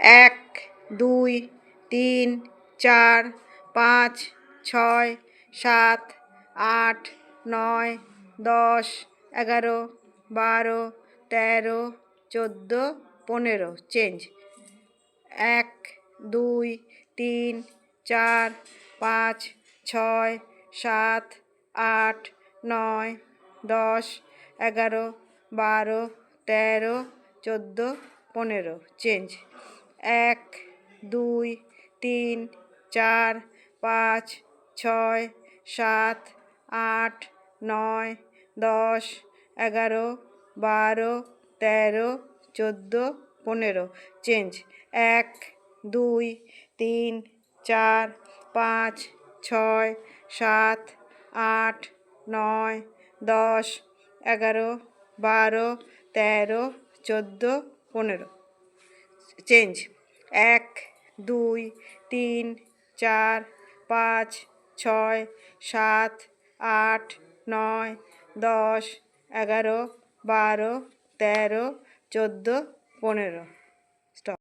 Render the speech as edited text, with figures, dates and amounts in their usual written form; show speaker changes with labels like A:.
A: এক, দুই, তিন, চার, পাঁচ, ছয়, সাত, আট, নয়, 10, 11, 12, 13, 14, 15 চেঞ্জ। এক, দুই, তিন, চার, পাঁচ, ছয়, সাত, আট, নয়, 10, 11, 12, 13, 14, 15 চেঞ্জ। এক, দুই, তিন, চার, পাঁচ, ছয়, সাত, আট, নয়, 10, 11, 12, 13, 14, 15 চেঞ্জ। এক, দুই, তিন, চার, পাঁচ, ছয়, সাত, আট, নয়, 10, 11, 12, 13, 14, 15 চেঞ্জ। এক, দুই, তিন, চার, পাঁচ, ছয়, সাত, আট, নয়, 10, 11, 12, 13, 14, 15 স্টপ।